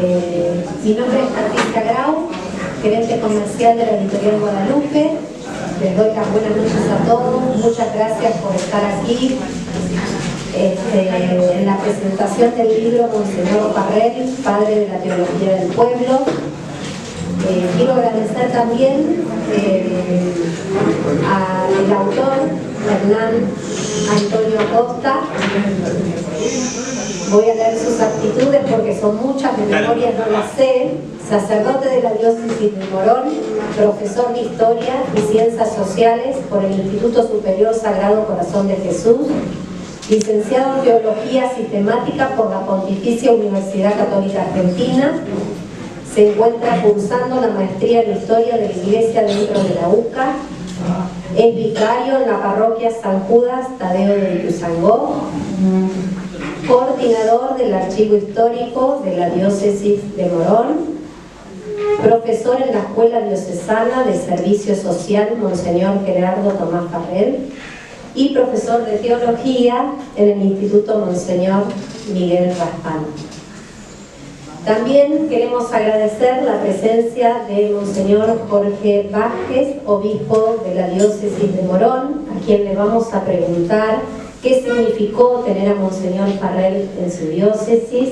Mi nombre es Patricia Grau, gerente comercial de la Editorial Guadalupe. Les doy las buenas noches a todos. Muchas gracias por estar aquí en la presentación del libro Monseñor Farrell, Padre de la Teología del Pueblo. Quiero agradecer también al autor, Hernán Antonio Acosta. Voy a leer sus aptitudes porque son muchas, de memoria no las sé. Sacerdote de la diócesis de Morón, profesor de Historia y Ciencias Sociales por el Instituto Superior Sagrado Corazón de Jesús, licenciado en Teología Sistemática por la Pontificia Universidad Católica Argentina. Se encuentra cursando la maestría en Historia de la Iglesia dentro de la UCA. Es vicario en la parroquia San Judas Tadeo de Ituzaingó. Coordinador del Archivo Histórico de la Diócesis de Morón. Profesor en la Escuela Diocesana de Servicio Social Monseñor Gerardo Tomás Farrell. Y profesor de Teología en el Instituto Monseñor Miguel Raspán. También queremos agradecer la presencia de Monseñor Jorge Vázquez, obispo de la diócesis de Morón, a quien le vamos a preguntar qué significó tener a Monseñor Farrell en su diócesis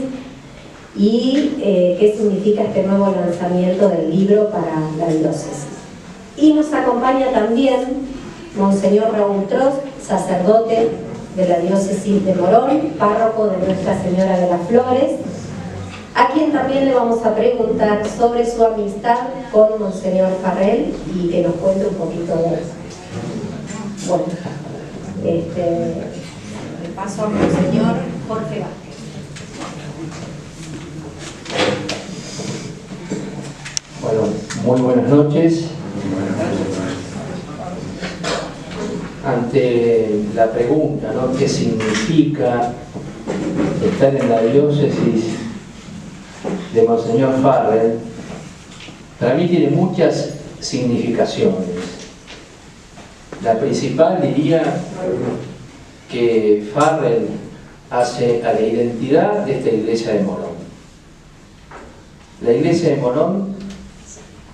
y qué significa este nuevo lanzamiento del libro para la diócesis. Y nos acompaña también Monseñor Raúl Trost, sacerdote de la diócesis de Morón, párroco de Nuestra Señora de las Flores, a quien también le vamos a preguntar sobre su amistad con Monseñor Farrell y que nos cuente un poquito de eso. Bueno, le paso a Monseñor Jorge Vázquez. Bueno, muy buenas noches. Ante la pregunta, ¿no?, ¿qué significa estar en la diócesis de Monseñor Farrell? Para mí tiene muchas significaciones. La principal diría que Farrell hace a la identidad de esta iglesia de Morón. La iglesia de Morón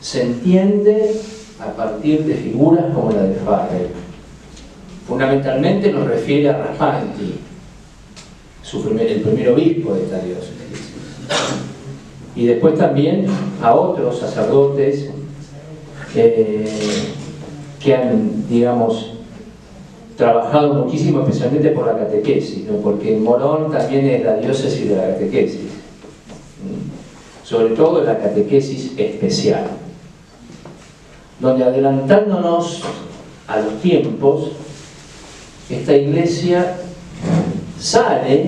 se entiende a partir de figuras como la de Farrell. Fundamentalmente nos refiere a Raspanti, el primer obispo de esta diócesis. Y después también a otros sacerdotes que han, digamos, trabajado muchísimo, especialmente por la catequesis, ¿no? Porque Morón también es la diócesis de la catequesis, sobre todo la catequesis especial, donde, adelantándonos a los tiempos, esta iglesia sale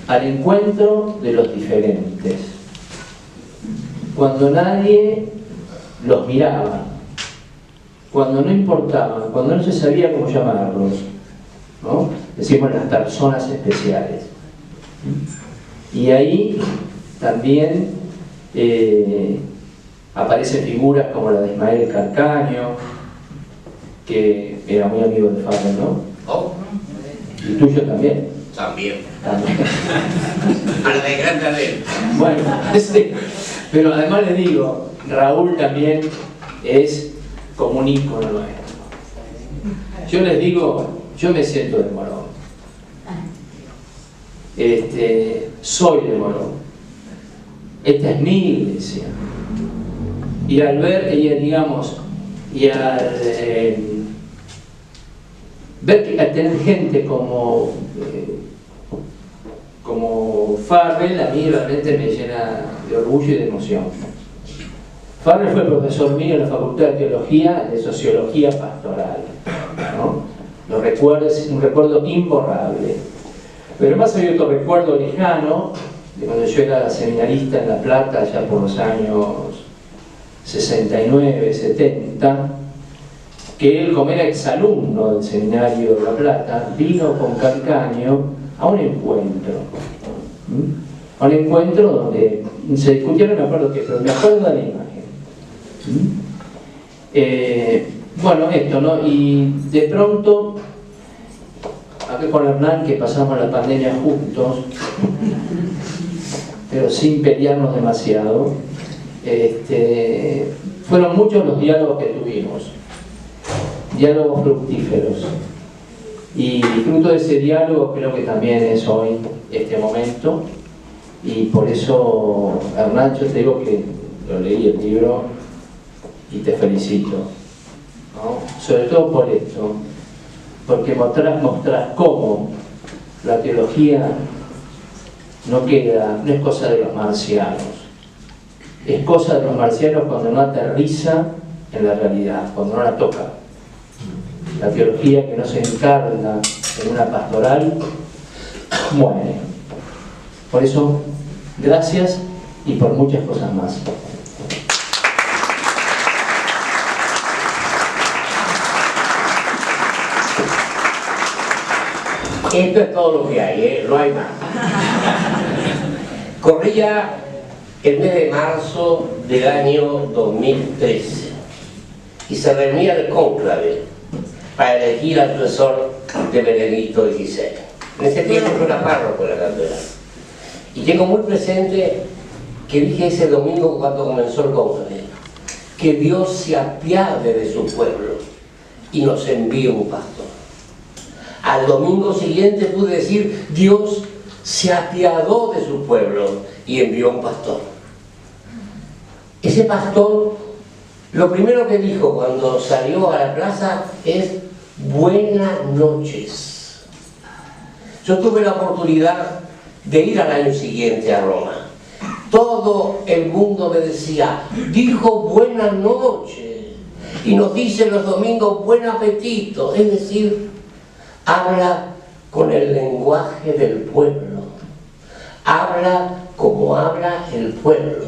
al encuentro de los diferentes, cuando nadie los miraba, cuando no importaban, cuando no se sabía cómo llamarlos, ¿no? Decimos las personas especiales. Y ahí también aparecen figuras como la de Ismael Calcaño, que era muy amigo de Farrell, ¿no? Oh. Y tuyo también. También. A la de Gran Cadena. Bueno, sí. Pero además le digo, Raúl también es como un ícono nuestro. Yo les digo, yo me siento de Morón. Soy de Morón. Esta es mi iglesia. Y al ver, digamos, y al ver a tener gente como Farrell, a mí realmente me llena de orgullo y de emoción. Farrell fue profesor mío en la Facultad de Teología de Sociología Pastoral, ¿no? Lo recuerdo, es un recuerdo imborrable. Pero más hay otro recuerdo lejano, de cuando yo era seminarista en La Plata, ya por los años 69, 70, que él, como era exalumno del seminario de La Plata, vino con Calcaño a un encuentro. A un encuentro donde se discutieron, me acuerdo que, pero me acuerdo de la imagen. Bueno, esto, ¿no? Y de pronto acá con Hernán, que pasamos la pandemia juntos, pero sin pelearnos demasiado. Fueron muchos los diálogos que tuvimos, diálogos fructíferos. Y fruto de ese diálogo creo que también es hoy este momento. Y por eso, Hernán, yo te digo que lo leí el libro y te felicito, ¿no? Sobre todo por esto, porque mostrás cómo la teología no es cosa de los marcianos, es cosa de los marcianos cuando no aterriza en la realidad, cuando no la toca. La teología que no se encarna en una pastoral muere. Por eso, gracias y por muchas cosas más. Esto es todo lo que hay, no hay más. Corría el mes de marzo del año 2013 y se reunía el cónclave para elegir al sucesor de Benedicto XVI. En ese tiempo yo era párroco de la catedral. Y tengo muy presente que dije ese domingo cuando comenzó el cónclave, que Dios se apiade de su pueblo y nos envíe un pastor. Al domingo siguiente pude decir, Dios se apiadó de su pueblo y envió un pastor. Ese pastor, lo primero que dijo cuando salió a la plaza es, buenas noches. Yo tuve la oportunidad de ir al año siguiente a Roma. Todo el mundo me decía, dijo buenas noches, y nos dice los domingos buen apetito, es decir, habla con el lenguaje del pueblo, habla como habla el pueblo,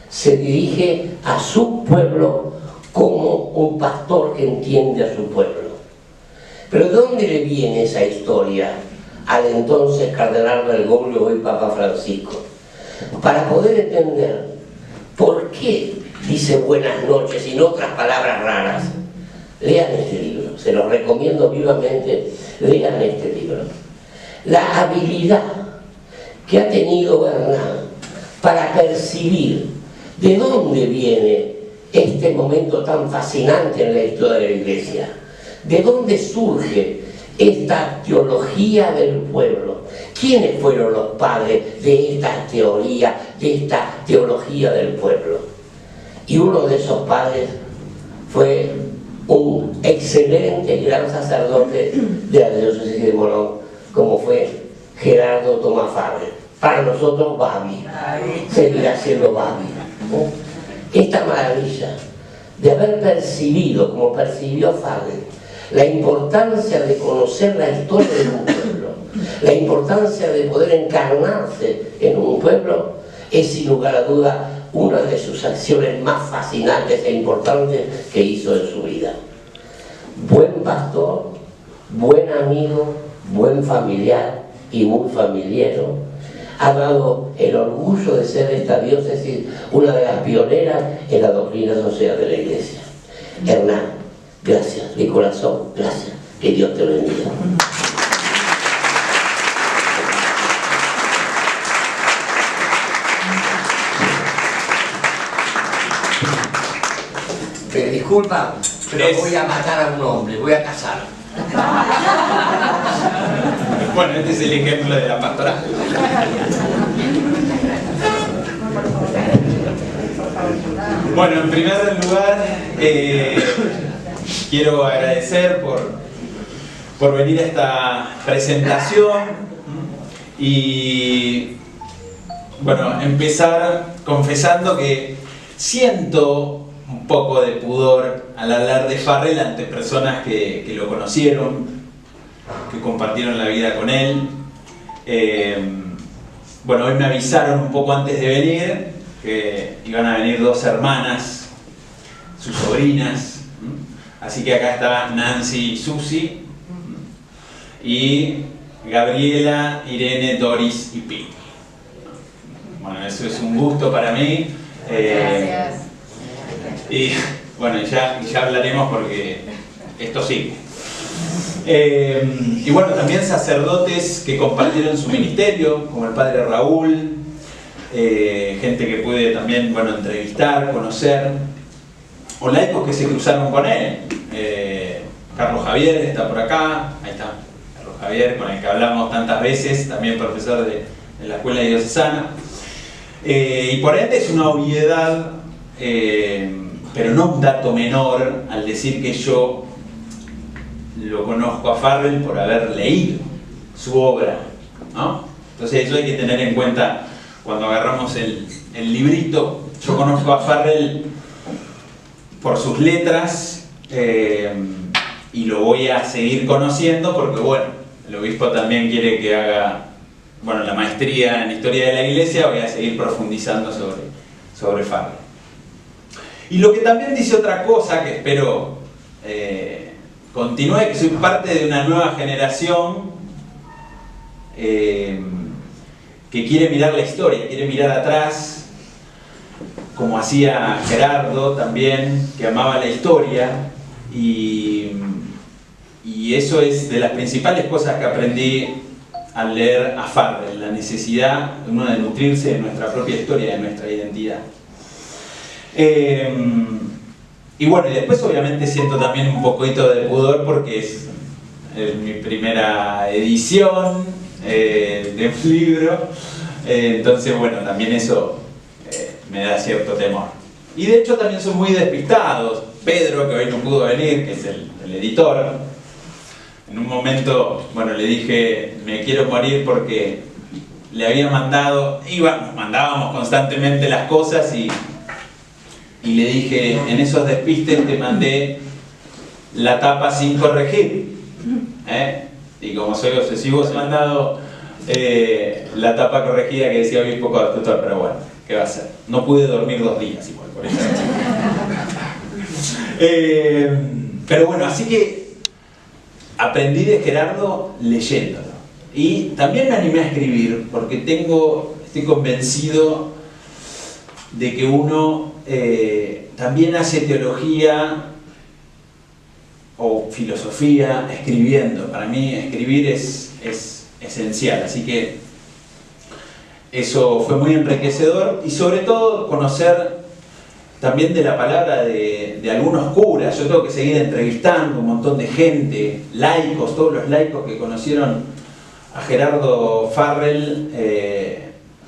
se dirige a su pueblo como un pastor que entiende a su pueblo. Pero ¿de dónde le viene esa historia al entonces cardenal Bergoglio, hoy Papa Francisco? Para poder entender por qué dice buenas noches y no otras palabras raras, lean este libro, se los recomiendo vivamente, lean este libro. La habilidad que ha tenido Hernán para percibir de dónde viene este momento tan fascinante en la historia de la Iglesia, de dónde surge esta teología del pueblo. ¿Quiénes fueron los padres de esta teoría, de esta teología del pueblo? Y uno de esos padres fue un excelente y gran sacerdote de la diócesis de Morón, como fue Gerardo Tomás Farrell. Para nosotros, Babi, seguirá siendo Babi. Esta maravilla de haber percibido, como percibió Farrell, la importancia de conocer la historia de un pueblo, la importancia de poder encarnarse en un pueblo, es sin lugar a duda una de sus acciones más fascinantes e importantes que hizo en su vida. Buen pastor, buen amigo, buen familiar y muy familiero, ha dado el orgullo de ser esta diócesis una de las pioneras en la doctrina social de la Iglesia. Hernán, gracias, de corazón, gracias, que Dios te bendiga. Me disculpa, pero voy a matar a un hombre, voy a casar. Bueno, este es el ejemplo de la pastoral. Bueno, en primer lugar, quiero agradecer por venir a esta presentación y, bueno, empezar confesando que siento un poco de pudor al hablar de Farrell ante personas que lo conocieron, que compartieron la vida con él. Bueno, hoy me avisaron un poco antes de venir que iban a venir dos hermanas, sus sobrinas, así que acá está Nancy y Susi, y Gabriela, Irene, Doris y Pini. Bueno, eso es un gusto para mí. Gracias. Y bueno, ya hablaremos porque esto sigue. Y bueno, también sacerdotes que compartieron su ministerio, como el padre Raúl, gente que pude también, bueno, entrevistar, conocer, o laicos que se cruzaron con él. Carlos Javier está por acá, ahí está Carlos Javier, con el que hablamos tantas veces, también profesor de la escuela diocesana. Y por ende es una obviedad, pero no un dato menor al decir que yo lo conozco a Farrell por haber leído su obra, ¿no? Entonces eso hay que tener en cuenta cuando agarramos el librito. Yo conozco a Farrell por sus letras y lo voy a seguir conociendo porque, bueno, el obispo también quiere que haga, bueno, la maestría en Historia de la Iglesia. Voy a seguir profundizando sobre Farrell. Y lo que también dice otra cosa que espero continúe, que soy parte de una nueva generación que quiere mirar la historia, quiere mirar atrás, como hacía Gerardo también, que amaba la historia, y eso es de las principales cosas que aprendí al leer a Farrell, la necesidad uno de nutrirse de nuestra propia historia, de nuestra identidad. Y bueno, y después obviamente siento también un poquito de pudor porque es mi primera edición de un libro, entonces bueno, también eso me da cierto temor. Y de hecho también son muy despistados. Pedro, que hoy no pudo venir, que es el editor, en un momento, bueno, le dije, me quiero morir porque le había mandado, mandábamos constantemente las cosas y le dije, en esos despistes te mandé la tapa sin corregir. Y como soy obsesivo, os he mandado la tapa corregida que decía obispo coadjutor, pero bueno, ¿qué va a hacer? No pude dormir 2 días igual por eso. Pero bueno, así que aprendí de Gerardo leyéndolo. Y también me animé a escribir porque estoy convencido de que uno también hace teología o filosofía escribiendo. Para mí escribir es esencial, así que eso fue muy enriquecedor y sobre todo conocer también de la palabra de algunos curas. Yo tengo que seguir entrevistando un montón de gente, laicos, todos los laicos que conocieron a Gerardo Farrell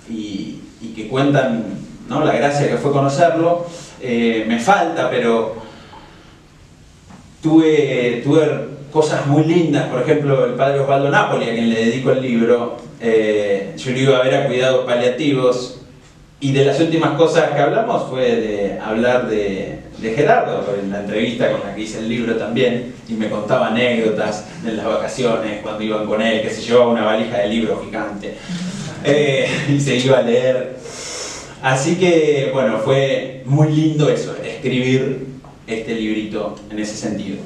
y que cuentan, ¿no?, la gracia que fue conocerlo. Me falta, pero tuve cosas muy lindas. Por ejemplo, el padre Osvaldo Napoli, a quien le dedico el libro, yo lo iba a ver a cuidados paliativos, y de las últimas cosas que hablamos fue de hablar de Gerardo, en la entrevista con la que hice el libro también, y me contaba anécdotas de las vacaciones, cuando iban con él, que se llevaba una valija de libros gigante, y se iba a leer. Así que, bueno, fue muy lindo eso, escribir este librito en ese sentido.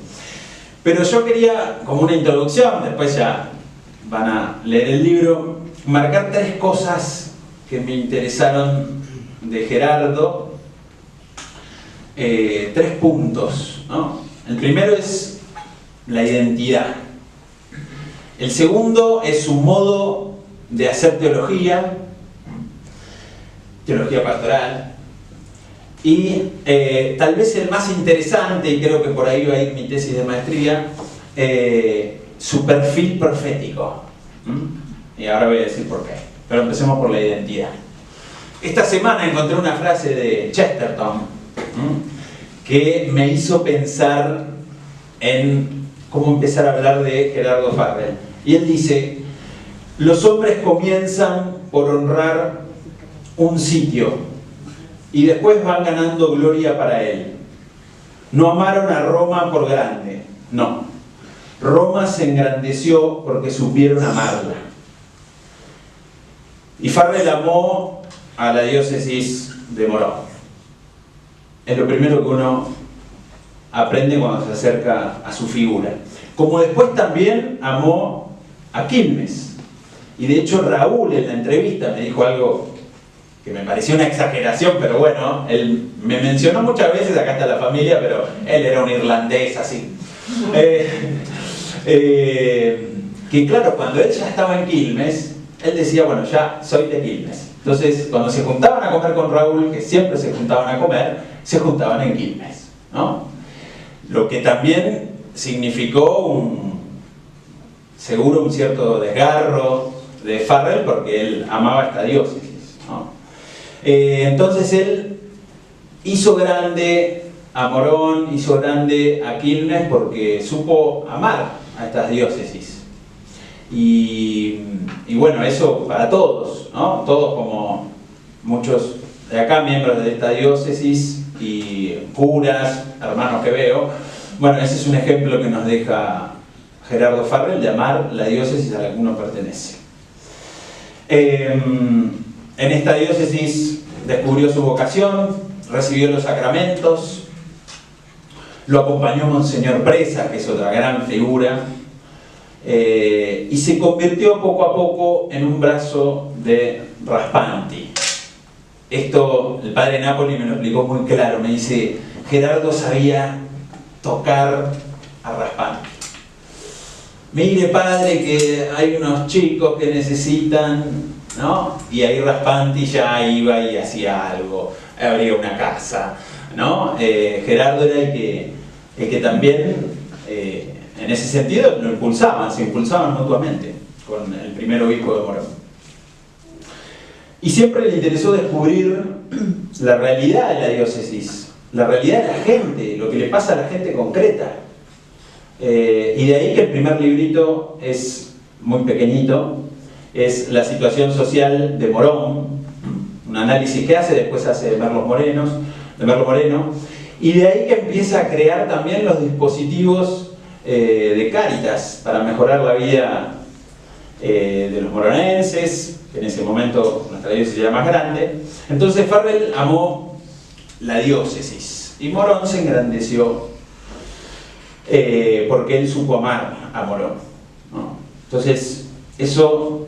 Pero yo quería, como una introducción, después ya van a leer el libro, marcar 3 cosas que me interesaron de Gerardo, 3 puntos, ¿no? El primero es la identidad. El segundo es su modo de hacer teología pastoral. Y tal vez el más interesante, y creo que por ahí va a ir mi tesis de maestría, su perfil profético. Y ahora voy a decir por qué. Pero empecemos por la identidad. Esta semana encontré una frase de Chesterton que me hizo pensar en cómo empezar a hablar de Gerardo Farrell. Y él dice: los hombres comienzan por honrar un sitio y después van ganando gloria para él. No amaron a Roma por grande, no. Roma se engrandeció porque supieron amarla. Y Farrell amó a la diócesis de Morón. Es lo primero que uno aprende cuando se acerca a su figura. Como después también amó a Quilmes. Y de hecho Raúl en la entrevista me dijo algo que me pareció una exageración, pero bueno, él me mencionó muchas veces, acá está la familia, pero él era un irlandés así. Que claro, cuando él ya estaba en Quilmes, él decía, bueno, ya soy de Quilmes. Entonces, cuando se juntaban a comer con Raúl, que siempre se juntaban a comer, se juntaban en Quilmes, ¿no? Lo que también significó seguro un cierto desgarro de Farrell, porque él amaba esta diócesis, ¿no? Entonces él hizo grande a Morón, hizo grande a Quilmes, porque supo amar a estas diócesis. Y bueno, eso para todos, ¿no? Todos, como muchos de acá, miembros de esta diócesis, y curas, hermanos que veo. Bueno, ese es un ejemplo que nos deja Gerardo Farrell de amar la diócesis a la que uno pertenece. En esta diócesis descubrió su vocación, recibió los sacramentos, lo acompañó Monseñor Presa, que es otra gran figura, y se convirtió poco a poco en un brazo de Raspanti. Esto el padre Napoli me lo explicó muy claro, me dice, Gerardo sabía tocar a Raspanti. Mire, padre, que hay unos chicos que necesitan, ¿no? Y ahí Raspanti ya iba y hacía algo, abría una casa, ¿no? Gerardo era el que también, en ese sentido, lo impulsaban, se impulsaban mutuamente con el primer obispo de Morón. Y siempre le interesó descubrir la realidad de la diócesis, la realidad de la gente, lo que le pasa a la gente concreta. Y de ahí que el primer librito es muy pequeñito, es la situación social de Morón, un análisis que hace, después hace de Merlo Moreno, y de ahí que empieza a crear también los dispositivos de Cáritas para mejorar la vida de los moronenses, que en ese momento nuestra diócesis era más grande. Entonces Farrell amó la diócesis y Morón se engrandeció porque él supo amar a Morón, ¿no? Entonces, eso,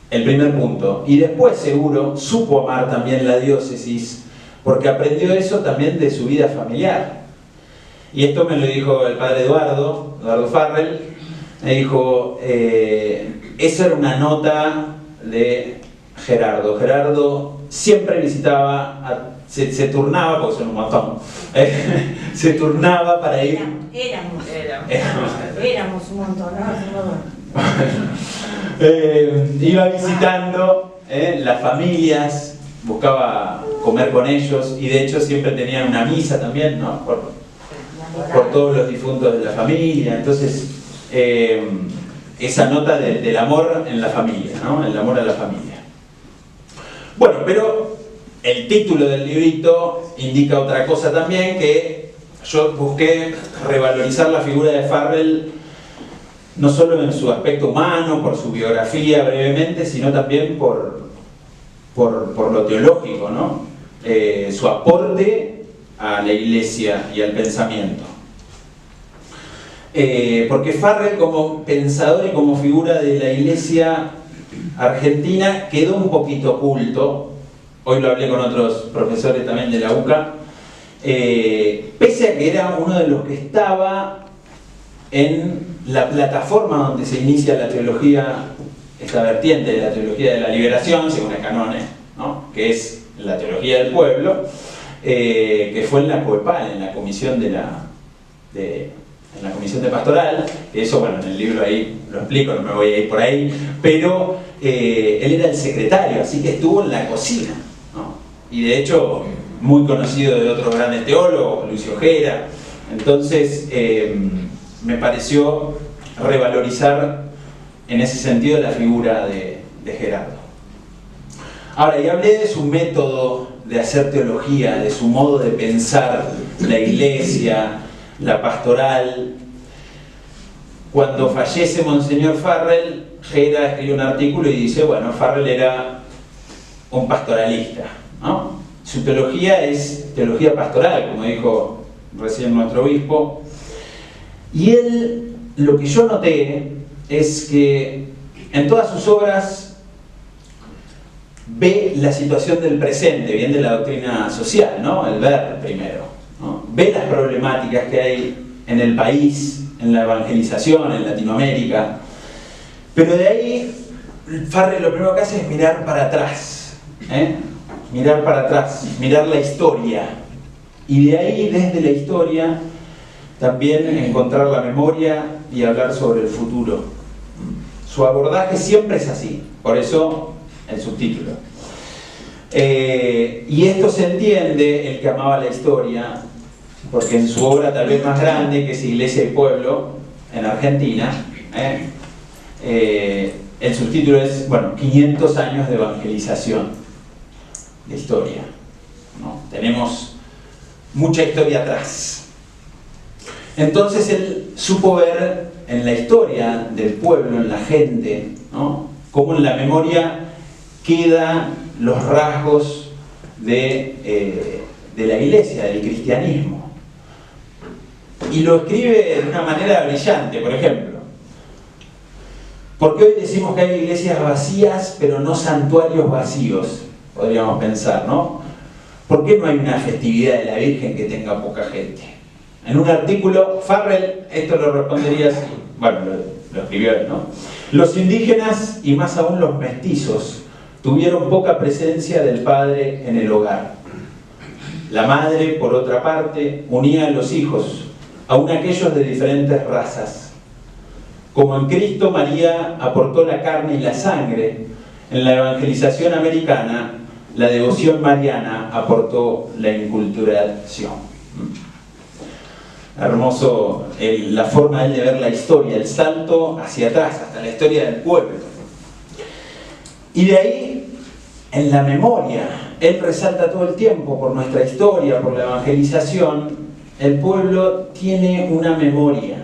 el primer punto. Y después, seguro, supo amar también la diócesis porque aprendió eso también de su vida familiar. Y esto me lo dijo el padre Eduardo Farrell. Me dijo, esa era una nota de Gerardo. Gerardo siempre visitaba, se turnaba, porque son un montón, se turnaba para ir. Éramos un montón, iba visitando las familias, buscaba comer con ellos, y de hecho siempre tenían una misa también, ¿no? Por todos los difuntos de la familia. Entonces, esa nota del amor en la familia, ¿no? El amor a la familia. Bueno, pero el título del librito indica otra cosa también, que yo busqué revalorizar la figura de Farrell no solo en su aspecto humano, por su biografía brevemente, sino también por lo teológico, ¿no? Su aporte a la Iglesia y al pensamiento. Porque Farrell, como pensador y como figura de la Iglesia argentina, quedó un poquito oculto. Hoy lo hablé con otros profesores también de la UCA, pese a que era uno de los que estaba en la plataforma donde se inicia la teología, esta vertiente de la teología de la liberación, según el Canone, ¿no? Que es la teología del pueblo, que fue en la COEPAL, en la comisión en la comisión de pastoral. Eso, bueno, en el libro ahí lo explico, no me voy a ir por ahí, pero él era el secretario, así que estuvo en la cocina, ¿no? Y de hecho muy conocido de otros grandes teólogos, Lucio Ojera. Entonces me pareció revalorizar en ese sentido la figura de Gerardo. Ahora, y hablé de su método de hacer teología, de su modo de pensar la Iglesia, la pastoral. Cuando fallece Monseñor Farrell, Gera escribe un artículo y dice, bueno, Farrell era un pastoralista, ¿no? Su teología es teología pastoral, como dijo recién nuestro obispo. Y él, lo que yo noté es que en todas sus obras ve la situación del presente, bien de la doctrina social, ¿no? El ver primero, ¿no? Ve las problemáticas que hay en el país, en la evangelización en Latinoamérica. Pero de ahí, Farrell lo primero que hace es mirar para atrás, mirar para atrás, mirar la historia. Y de ahí, desde la historia, también encontrar la memoria y hablar sobre el futuro. Su abordaje siempre es así, por eso el subtítulo. Y esto se entiende, el que amaba la historia, porque en su obra tal vez más grande, que es Iglesia y Pueblo, en Argentina, el subtítulo es, 500 años de evangelización, de historia, ¿no? Tenemos mucha historia atrás. Entonces él supo ver en la historia del pueblo, en la gente, ¿no?, cómo en la memoria quedan los rasgos de la iglesia, del cristianismo. Y lo escribe de una manera brillante, por ejemplo. Porque hoy decimos que hay iglesias vacías, pero no santuarios vacíos, podríamos pensar, ¿no? ¿Por qué no hay una festividad de la Virgen que tenga poca gente? En un artículo, Farrell esto lo respondería así, lo escribió él, ¿no? Los indígenas, y más aún los mestizos, tuvieron poca presencia del padre en el hogar. La madre, por otra parte, unía a los hijos, aun aquellos de diferentes razas. Como en Cristo, María aportó la carne y la sangre, en la evangelización americana, la devoción mariana aportó la inculturación. Hermoso la forma de ver la historia, el salto hacia atrás, hasta la historia del pueblo. Y de ahí, en la memoria, él resalta todo el tiempo por nuestra historia, por la evangelización, el pueblo tiene una memoria.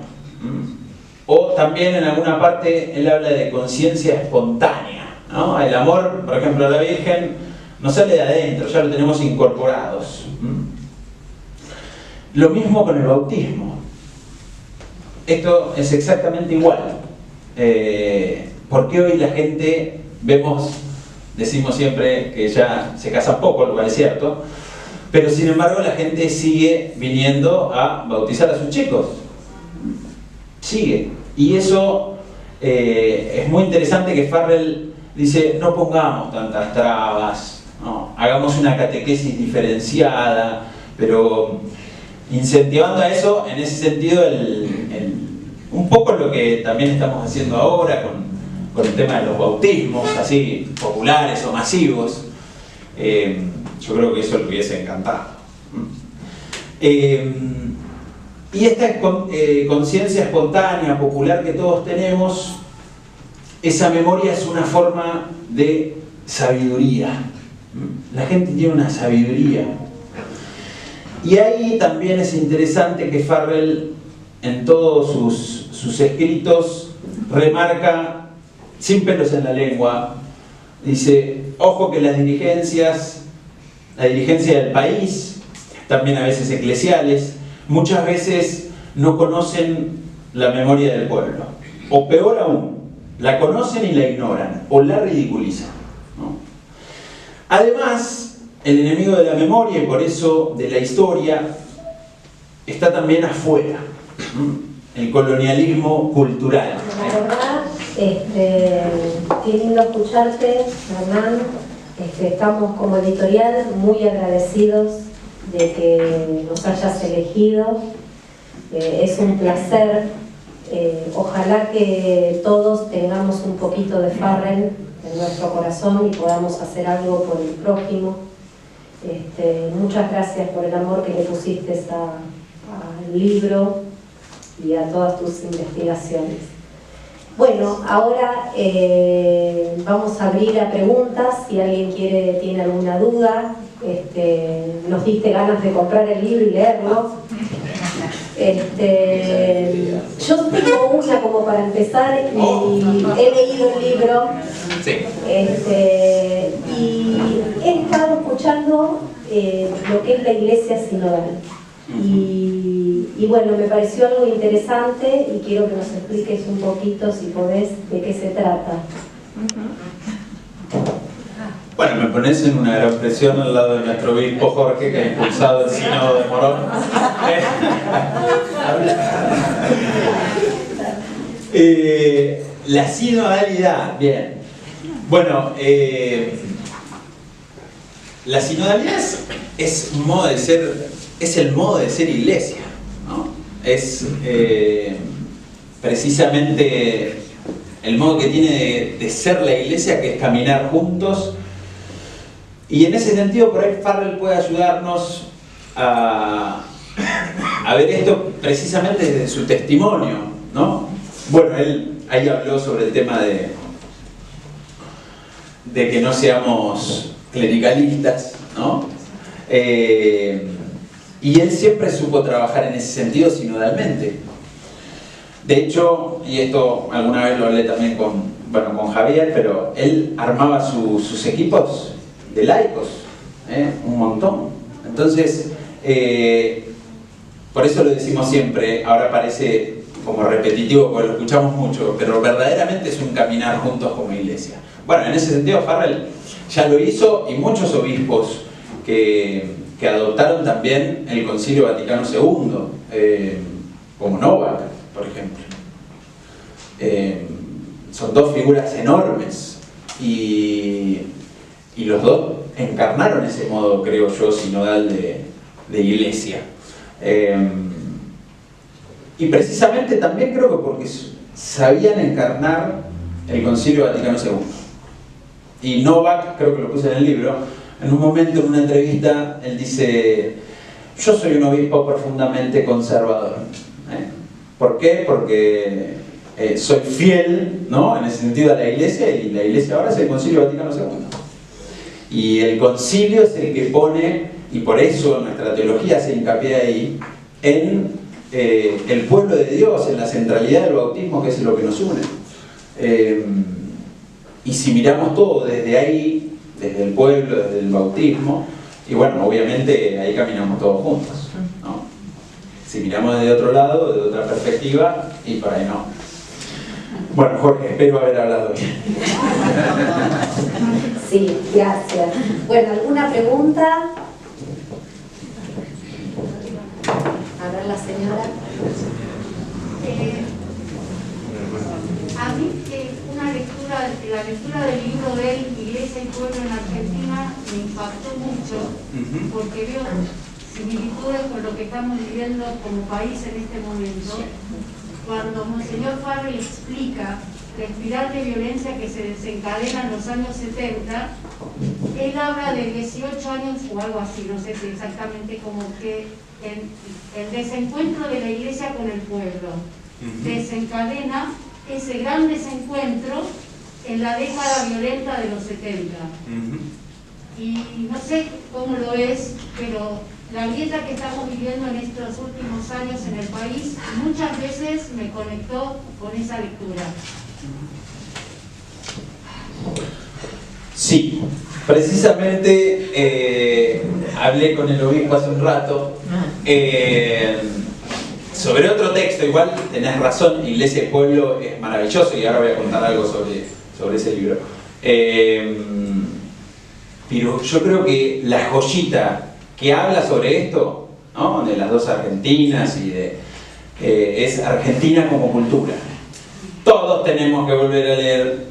O también en alguna parte él habla de conciencia espontánea, ¿no? El amor, por ejemplo, a la Virgen no sale de adentro, ya lo tenemos incorporados. Lo mismo con el bautismo. Esto es exactamente igual. Porque hoy la gente, decimos siempre que ya se casan poco, lo cual es cierto, pero sin embargo la gente sigue viniendo a bautizar a sus chicos. Sigue. Y eso es muy interesante, que Farrell dice: no pongamos tantas trabas, ¿no? Hagamos una catequesis diferenciada, pero incentivando a eso, en ese sentido, un poco lo que también estamos haciendo ahora con el tema de los bautismos, así, populares o masivos. Yo creo que eso le hubiese encantado. Y esta conciencia espontánea, popular que todos tenemos, esa memoria es una forma de sabiduría. La gente tiene una sabiduría. Y ahí también es interesante que Farrell, en todos sus escritos, remarca, sin pelos en la lengua, dice: ojo que la dirigencia del país, también a veces eclesiales, muchas veces no conocen la memoria del pueblo. O peor aún, la conocen y la ignoran, o la ridiculizan, ¿no? Además, el enemigo de la memoria, y por eso de la historia, está también afuera. El colonialismo cultural. La verdad, qué lindo escucharte, Hernán. Estamos como editorial muy agradecidos de que nos hayas elegido. Es un placer. Ojalá que todos tengamos un poquito de Farrell en nuestro corazón y podamos hacer algo por el prójimo. Muchas gracias por el amor que le pusiste al libro y a todas tus investigaciones. Bueno, ahora vamos a abrir a preguntas. Si alguien tiene alguna duda, nos diste ganas de comprar el libro y leerlo. Yo tengo una como para empezar y he leído el libro. Sí. Y he estado escuchando lo que es la iglesia sinodal. Y bueno, me pareció algo interesante y quiero que nos expliques un poquito, si podés, de qué se trata. Bueno, me pones en una gran presión al lado de nuestro obispo Jorge, que ha impulsado el sínodo de Morón. La sinodalidad, bien. Bueno, la sinodalidad es el modo de ser iglesia, ¿no? Es precisamente el modo que tiene de ser la iglesia, que es caminar juntos. Y en ese sentido, por ahí Farrell puede ayudarnos a ver esto precisamente desde su testimonio, ¿no? Bueno, él ahí habló sobre el tema de que no seamos clericalistas, ¿no? Y él siempre supo trabajar en ese sentido sinodalmente. De hecho, y esto alguna vez lo hablé también con Javier, pero él armaba sus equipos de laicos, un montón. Entonces, por eso lo decimos siempre, ahora parece como repetitivo porque lo escuchamos mucho, pero verdaderamente es un caminar juntos como iglesia. Bueno, en ese sentido Farrell ya lo hizo, y muchos obispos que adoptaron también el Concilio Vaticano II, como Novak, por ejemplo. Son dos figuras enormes y los dos encarnaron ese modo, creo yo, sinodal de iglesia. Y precisamente también creo que porque sabían encarnar el Concilio Vaticano II. Y Novak, creo que lo puse en el libro, en un momento, en una entrevista, él dice: yo soy un obispo profundamente conservador. ¿Por qué? Porque soy fiel, ¿no?, en ese sentido a la iglesia, y la iglesia ahora es el Concilio Vaticano II. Y el concilio es el que pone, y por eso nuestra teología hace hincapié ahí, en el pueblo de Dios, en la centralidad del bautismo, que es lo que nos une. Y si miramos todo desde ahí, desde el pueblo, desde el bautismo, y bueno, obviamente ahí caminamos todos juntos, ¿no? Si miramos desde otro lado, desde otra perspectiva, y por ahí no. Bueno, Jorge, espero haber hablado bien. Sí, gracias. Bueno, ¿alguna pregunta? A ver, la señora. A mí la lectura del libro de él, Iglesia y Pueblo en Argentina, me impactó mucho, porque veo similitudes con lo que estamos viviendo como país en este momento. Cuando Monseñor Farrell explica la espiral de violencia que se desencadena en los años 70, él habla de 18 años o algo así, no sé si exactamente, como que el desencuentro de la iglesia con el pueblo desencadena ese gran desencuentro en la década violenta de los 70. Y no sé cómo lo es, pero la grieta que estamos viviendo en estos últimos años en el país muchas veces me conectó con esa lectura. Sí, precisamente hablé con el obispo hace un rato sobre otro texto. Igual tenés razón, Iglesia y Pueblo es maravilloso, y ahora voy a contar algo sobre ese libro. Pero yo creo que la joyita que habla sobre esto, ¿no?, de las dos Argentinas y es Argentina como cultura. Todos tenemos que volver a leer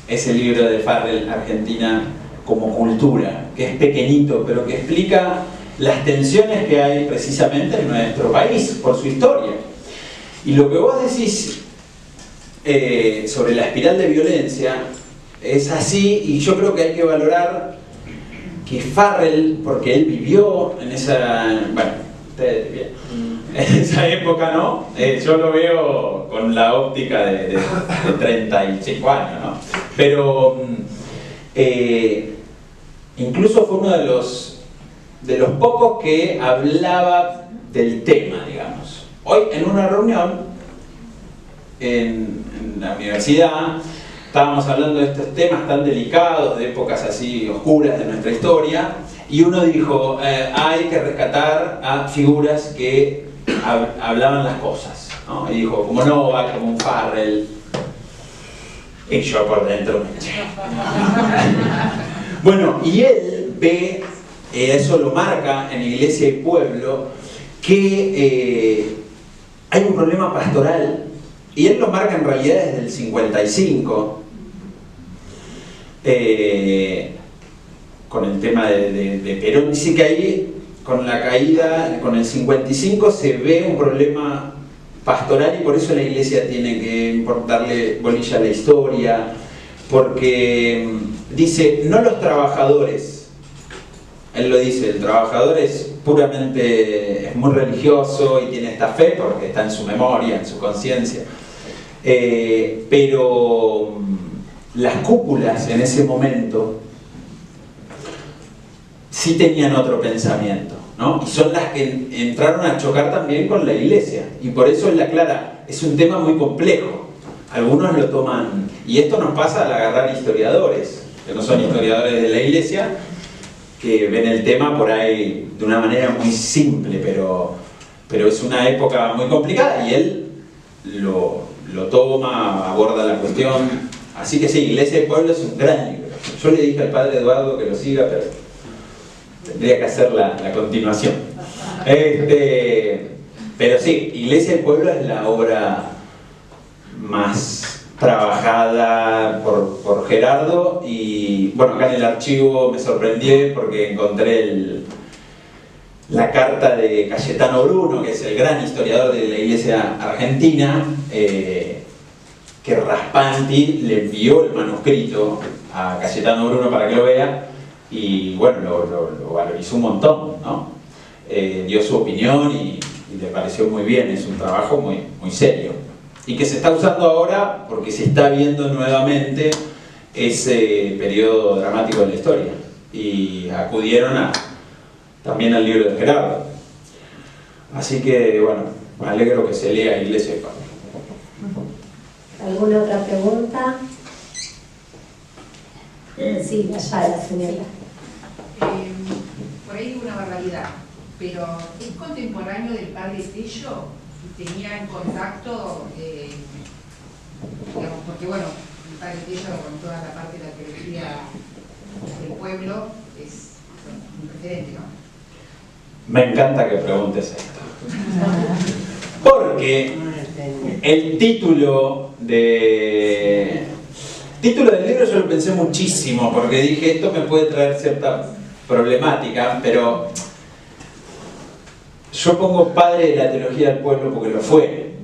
ese libro de Farrell, Argentina como cultura, que es pequeñito, pero que explica las tensiones que hay precisamente en nuestro país por su historia. Y lo que vos decís sobre la espiral de violencia es así, y yo creo que hay que valorar que Farrell, porque él vivió en esa, bueno, ustedes bien, en esa época, ¿no? Yo lo veo con la óptica de 35 años, ¿no? Pero incluso fue uno de los pocos que hablaba del tema, digamos. Hoy en una reunión en la universidad estábamos hablando de estos temas tan delicados, de épocas así oscuras de nuestra historia, y uno dijo, hay que rescatar a figuras que hablaban las cosas, ¿no? Y dijo, como Novak, como un Farrell, y yo por dentro me eché. Bueno, y él ve, eso lo marca en Iglesia y Pueblo, que hay un problema pastoral, y él lo marca en realidad desde el 55, con el tema de Perón. Dice que ahí, con la caída, con el 55, se ve un problema pastoral, y por eso la iglesia tiene que darle bolilla a la historia, porque dice, no los trabajadores, él lo dice, el trabajador es muy religioso y tiene esta fe porque está en su memoria, en su conciencia, pero las cúpulas en ese momento sí tenían otro pensamiento, ¿no? Y son las que entraron a chocar también con la iglesia, y por eso él aclara, es un tema muy complejo. Algunos lo toman, y esto nos pasa al agarrar historiadores, que no son historiadores de la iglesia, que ven el tema por ahí de una manera muy simple, pero es una época muy complicada, y él lo toma, aborda la cuestión. Así que sí, Iglesia y Pueblo es un gran libro. Yo le dije al padre Eduardo que lo siga, pero tendría que hacer la continuación. Pero sí, Iglesia y Pueblo es la obra más trabajada por Gerardo, y bueno, acá en el archivo me sorprendí porque encontré la carta de Cayetano Bruno, que es el gran historiador de la iglesia argentina, que Raspanti le envió el manuscrito a Cayetano Bruno para que lo vea, y bueno, lo valorizó un montón, ¿no? Dio su opinión y le pareció muy bien. Es un trabajo muy, muy serio, y que se está usando ahora porque se está viendo nuevamente ese periodo dramático de la historia, y acudieron también al libro de Gerardo. Así que bueno, me alegro que se lea Iglesia y Pueblo. ¿Alguna otra pregunta? Sí, allá la señora. Por ahí digo una barbaridad, pero ¿es contemporáneo del padre Tello? ¿Tenía en contacto, digamos, porque bueno, el padre Tello con toda la parte de la teología del pueblo es un referente, ¿no? Me encanta que preguntes esto, porque el título del libro yo lo pensé muchísimo, porque dije, esto me puede traer cierta problemática, pero yo pongo padre de la teología del pueblo porque lo fue,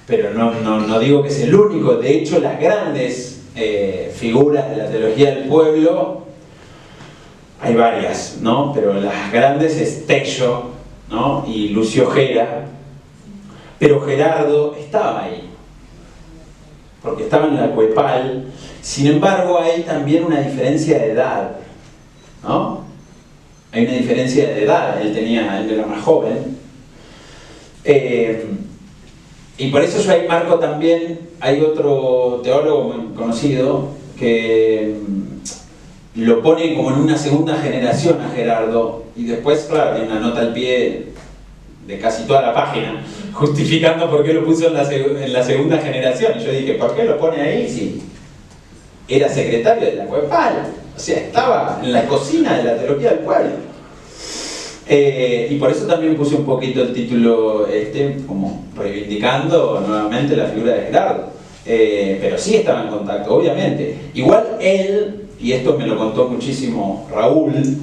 pero no digo que es el único. De hecho, las grandes figuras de la teología del pueblo, hay varias, ¿no? Pero las grandes es Tello, ¿no? Y Lucio Gera, pero Gerardo estaba ahí, porque estaba en la Cuepal. Sin embargo, hay también una diferencia de edad, ¿no? Hay una diferencia de edad. Él era más joven, y por eso yo ahí marco también. Hay otro teólogo muy conocido que lo pone como en una segunda generación a Gerardo, y después, claro, tiene una nota al pie de casi toda la página justificando por qué lo puso en la segunda generación. Y yo dije, ¿por qué lo pone ahí si era secretario de la Cuepal? O sea, estaba en la cocina de la teología del pueblo. Y por eso también puse un poquito el título como reivindicando nuevamente la figura de Gerardo. Pero sí estaba en contacto, obviamente. Igual él, y esto me lo contó muchísimo Raúl,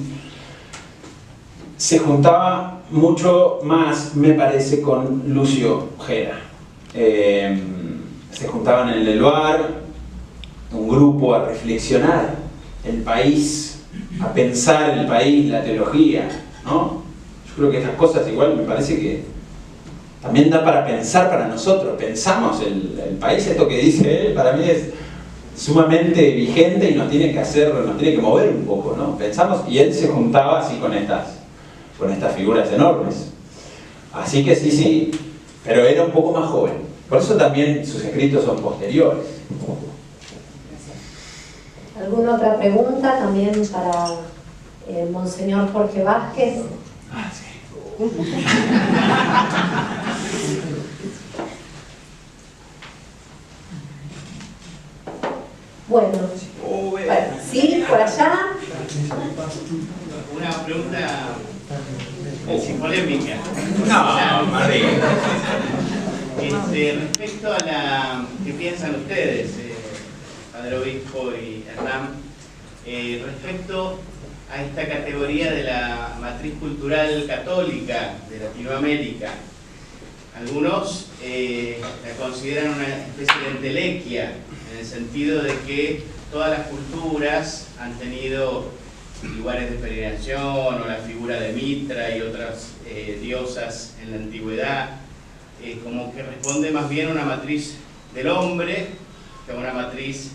se juntaba mucho más, me parece, con Lucio Gera. Se juntaban en el Eluar, un grupo a reflexionar el país, a pensar el país, la teología, ¿no? Yo creo que estas cosas igual me parece que también da para pensar para nosotros. Pensamos el país, esto que dice él, para mí es sumamente vigente y nos tiene que mover un poco, ¿no? Pensamos, y él se juntaba así con estas figuras enormes. Así que sí, pero era un poco más joven. Por eso también sus escritos son posteriores. ¿Alguna otra pregunta también para Monseñor Jorge Vázquez? Sí. Bueno, sí, por allá. Una pregunta sin polémica. No, María. Respecto a la que piensan ustedes, Padre Obispo y Hernán, respecto a esta categoría de la matriz cultural católica de Latinoamérica, algunos la consideran una especie de entelequia, en el sentido de que todas las culturas han tenido lugares de peregrinación o la figura de Mitra y otras diosas en la antigüedad, como que responde más bien a una matriz del hombre que a una matriz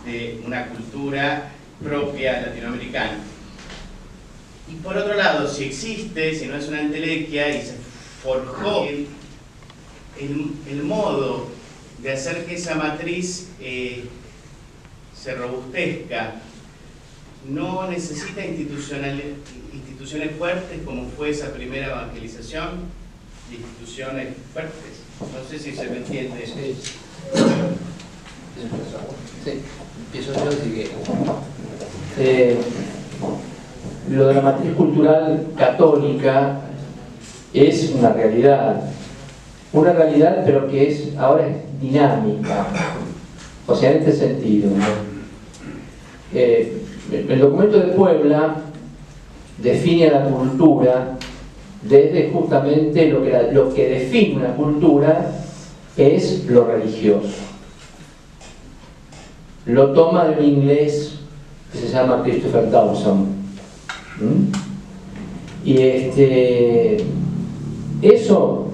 de una cultura propia latinoamericana. Y por otro lado, si existe, si no es una entelequia y se forjó el modo de hacer que esa matriz se robustezca, no necesita instituciones fuertes como fue esa primera evangelización, de instituciones fuertes. No sé si se me entiende. Sí. Empiezo yo, así que lo de la matriz cultural católica es una realidad, pero que ahora es dinámica, o sea, en este sentido, ¿no? El documento de Puebla define a la cultura desde justamente lo que define una cultura es lo religioso. Lo toma de un inglés que se llama Christopher Dawson. Y eso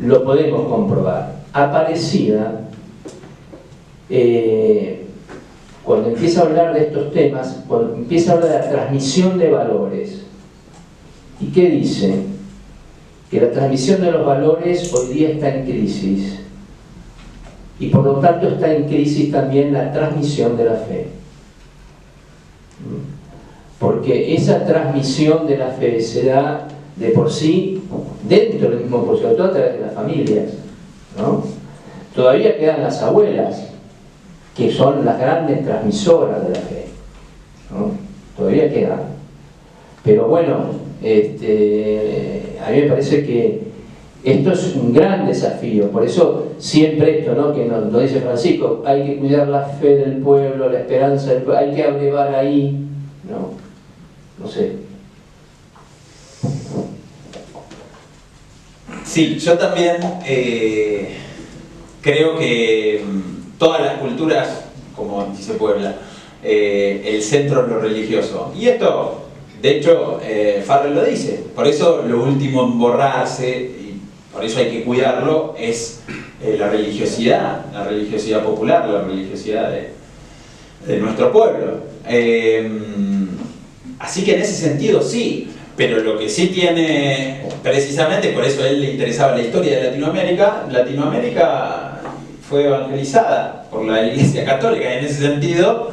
lo podemos comprobar. Aparecida, cuando empieza a hablar de estos temas, cuando empieza a hablar de la transmisión de valores, ¿y qué dice? Que la transmisión de los valores hoy día está en crisis, y por lo tanto está en crisis también la transmisión de la fe, porque esa transmisión de la fe se da de por sí dentro del mismo proceso, sobre todo a través de las familias, ¿no? Todavía quedan las abuelas, que son las grandes transmisoras de la fe, ¿no? Todavía quedan. Pero bueno, a mí me parece que esto es un gran desafío. Por eso siempre esto, ¿no?, que nos dice Francisco, hay que cuidar la fe del pueblo, la esperanza del pueblo, hay que abrevar ahí, no sé. Sí, yo también creo que todas las culturas, como dice Puebla, el centro es lo religioso. Y esto, de hecho, Farrell lo dice. Por eso lo último en borrarse, y por eso hay que cuidarlo, es la religiosidad popular, la religiosidad de nuestro pueblo. Así que en ese sentido sí. Pero lo que sí tiene, precisamente por eso a él le interesaba la historia de Latinoamérica, Latinoamérica fue evangelizada por la Iglesia Católica, y en ese sentido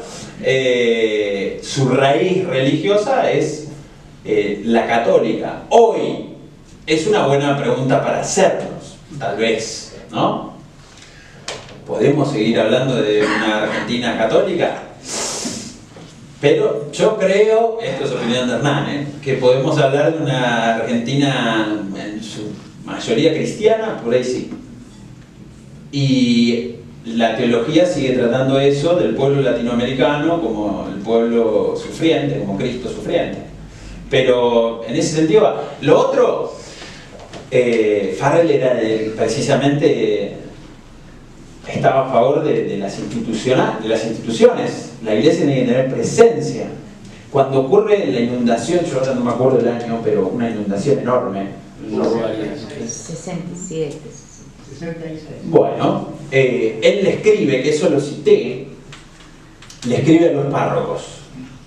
su raíz religiosa es la católica. Hoy es una buena pregunta para hacernos, tal vez, ¿no? ¿Podemos seguir hablando de una Argentina católica? Pero yo creo, esto es opinión de Hernán, que podemos hablar de una Argentina en su mayoría cristiana, por ahí sí. Y la teología sigue tratando eso del pueblo latinoamericano como el pueblo sufriente, como Cristo sufriente. Pero en ese sentido va. Lo otro, Farrell era precisamente estaba a favor de las instituciones. La iglesia tiene que tener presencia. Cuando ocurre la inundación, yo ahora no me acuerdo el año, pero una inundación enorme. 67. Bueno, él le escribe, que eso lo cité, le escribe a los párrocos,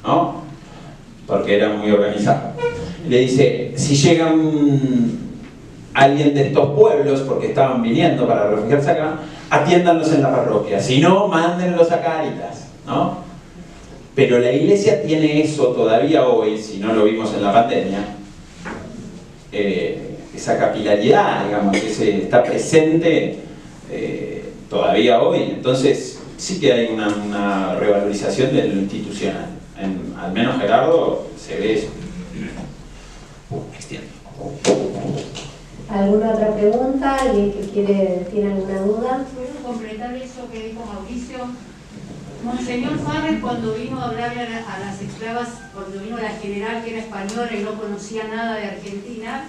¿no? Porque era muy organizado. Le dice, si llega alguien de estos pueblos, porque estaban viniendo para refugiarse acá, atiéndanlos en la parroquia, si no, mándenlos a Cáritas, ¿no? Pero la iglesia tiene eso todavía hoy, si no lo vimos en la pandemia, esa capilaridad, digamos, que está presente todavía hoy. Entonces sí que hay una revalorización de lo institucional. Al menos Gerardo se ve eso. Extiendo. ¿Alguna otra pregunta? ¿Alguien que tiene alguna duda? ¿Puedo completar eso que dijo Mauricio? Monseñor Farrell, cuando vino a hablarle a las esclavas, cuando vino la general que era española y no conocía nada de Argentina,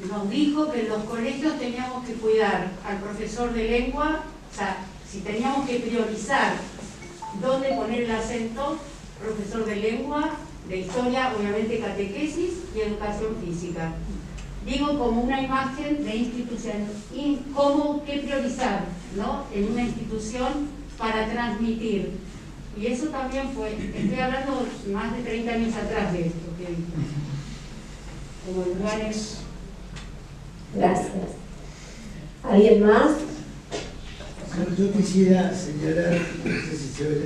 nos dijo que en los colegios teníamos que cuidar al profesor de lengua, o sea, si teníamos que priorizar dónde poner el acento, profesor de lengua, de historia, obviamente catequesis y educación física. Digo, como una imagen de institución, cómo, qué priorizar, ¿no?, en una institución para transmitir. Y eso también fue, estoy hablando más de 30 años atrás de esto que dije. Como lugares. Gracias. ¿Alguien más? Yo quisiera señalar, no sé si se oye.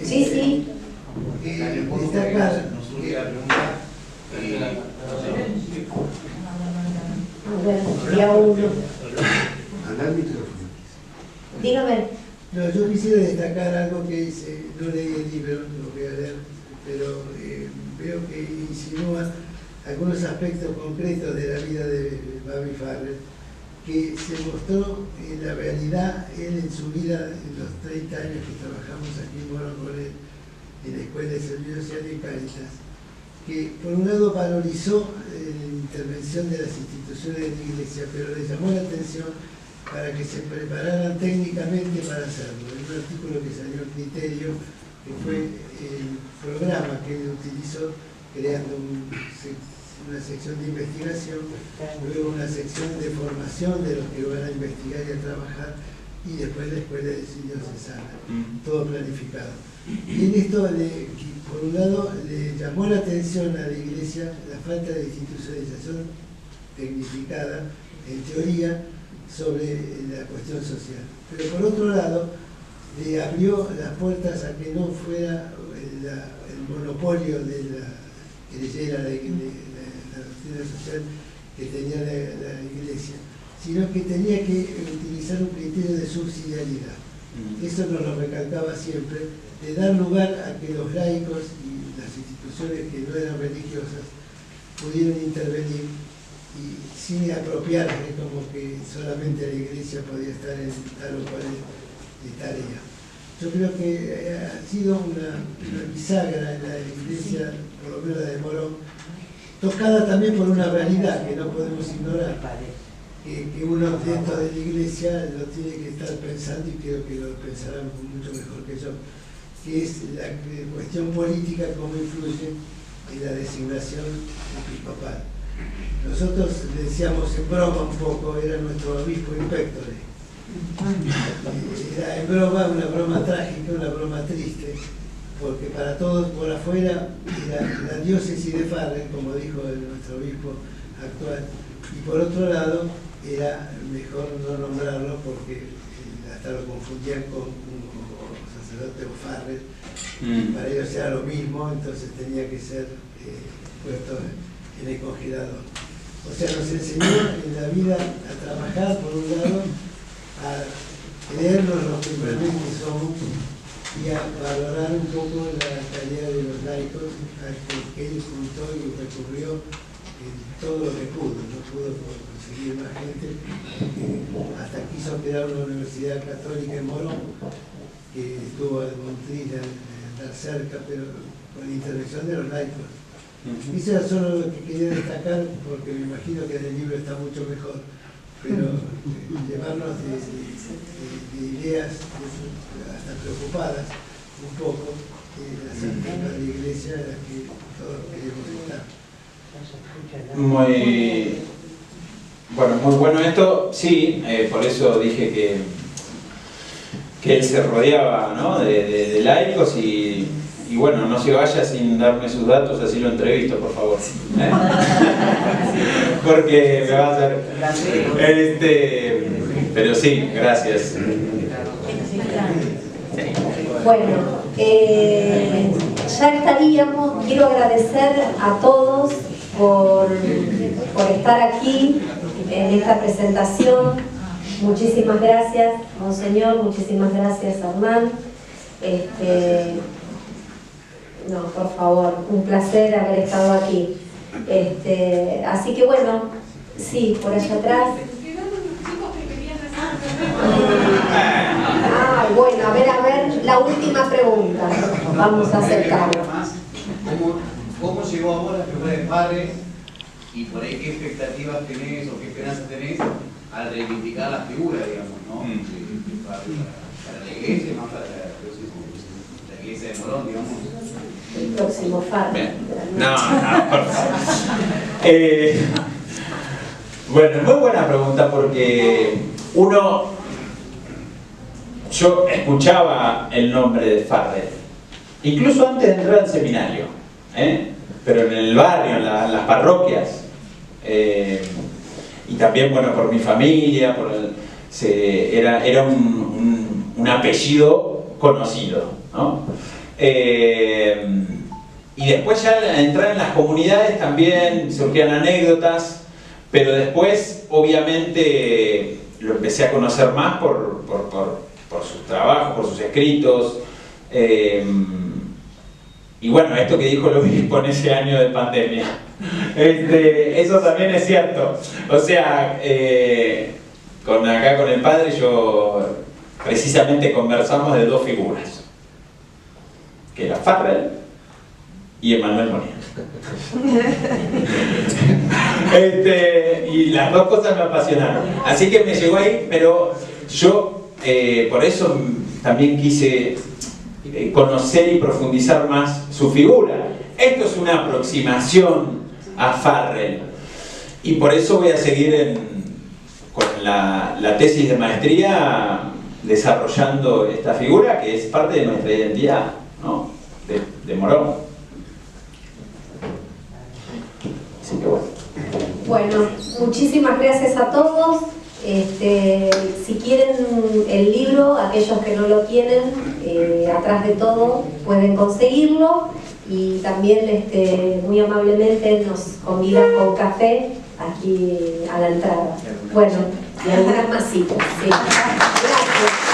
Sí, sí. Destacar bueno, ya uno. Dígame. No, yo quisiera destacar algo que dice, no leí el libro, lo voy a leer, pero veo que insinúa algunos aspectos concretos de la vida de Babi Farrell, que se mostró en la realidad, él en su vida, en los 30 años que trabajamos aquí en Morón con él, en la Escuela de Servicio Social y Cáritas, que por un lado valorizó la intervención de las instituciones de la Iglesia, pero le llamó la atención para que se prepararan técnicamente para hacerlo. En un artículo que salió en Criterio, que fue el programa que él utilizó creando una sección de investigación, luego una sección de formación de los que van a investigar y a trabajar, y después la Escuela de Diseño Cesana, todo planificado. Y en esto, por un lado, le llamó la atención a la Iglesia la falta de institucionalización tecnificada, en teoría, sobre la cuestión social. Pero por otro lado, le abrió las puertas a que no fuera el monopolio de la que leyera la doctrina social que tenía la Iglesia, sino que tenía que utilizar un criterio de subsidiariedad. Eso nos lo recalcaba siempre, de dar lugar a que los laicos y las instituciones que no eran religiosas pudieran intervenir y sin apropiarse como que solamente la Iglesia podía estar en tal o cual tarea. Yo creo que ha sido una bisagra en la Iglesia, por lo menos la de Morón, tocada también por una realidad que no podemos ignorar, que uno dentro de la Iglesia lo tiene que estar pensando, y creo que lo pensarán mucho mejor que yo, que es la cuestión política, cómo influye en la designación episcopal. Nosotros le decíamos en broma un poco, era nuestro obispo inspectore. Era en broma, una broma trágica, una broma triste, porque para todos por afuera era la diócesis de Farrell, como dijo nuestro obispo actual, y por otro lado era mejor no nombrarlo porque hasta lo confundían con un sacerdote o Farrell, para ellos era lo mismo, entonces tenía que ser puesto en el congelador. O sea, nos enseñó en la vida a trabajar, por un lado, a creernos lo que realmente somos y a valorar un poco la calidad de los laicos, a que él juntó y recurrió en todo lo que pudo. No pudo conseguir más gente, hasta quiso crear una universidad católica en Morón, que estuvo en Montilla, andar cerca, pero con la intervención de los laicos. Eso era solo lo que quería destacar, porque me imagino que en el libro está mucho mejor, pero llevarnos de ideas hasta preocupadas un poco la Santa Iglesia en la que todos queremos estar. Muy bueno esto, sí, por eso dije que él se rodeaba, ¿no?, de laicos y bueno, no se vaya sin darme sus datos, así lo entrevisto, por favor. Porque me va a hacer... pero sí, gracias. Bueno, ya estaríamos. Quiero agradecer a todos por estar aquí en esta presentación. Muchísimas gracias, Monseñor, muchísimas gracias, Hernán. No, por favor, un placer haber estado aquí. Así que bueno, sí, por allá atrás. Bueno, a ver, la última pregunta. Vamos a acercarnos. ¿Cómo llegó a vos la figura de Farrell y por ahí qué expectativas tenés o qué esperanzas tenés al reivindicar la figura, digamos, ¿no? De Farrell para la iglesia, más para la iglesia de Morón, digamos? El próximo Farrell. No, por favor. Bueno, muy buena pregunta porque yo escuchaba el nombre de Farrell, incluso antes de entrar al seminario, pero en el barrio, en las parroquias, y también, bueno, por mi familia, era un apellido conocido, ¿no? Y después ya al entrar en las comunidades también surgían anécdotas, pero después obviamente lo empecé a conocer más por sus trabajos, por sus escritos, y bueno, esto que dijo el obispo en ese año de pandemia, eso también es cierto. O sea, acá con el padre yo precisamente conversamos de dos figuras, que era Farrell y Emmanuel Monier. Y las dos cosas me apasionaron. Así que me llegó ahí, pero yo por eso también quise conocer y profundizar más su figura. Esto es una aproximación a Farrell. Y por eso voy a seguir con la tesis de maestría desarrollando esta figura que es parte de nuestra identidad, ¿no? de Morón. Así que bueno. Bueno, muchísimas gracias a todos. Si quieren el libro, aquellos que no lo tienen, atrás de todo pueden conseguirlo, y también muy amablemente nos convidan con café aquí a la entrada. Bueno, y algunas masitas. Sí. Gracias.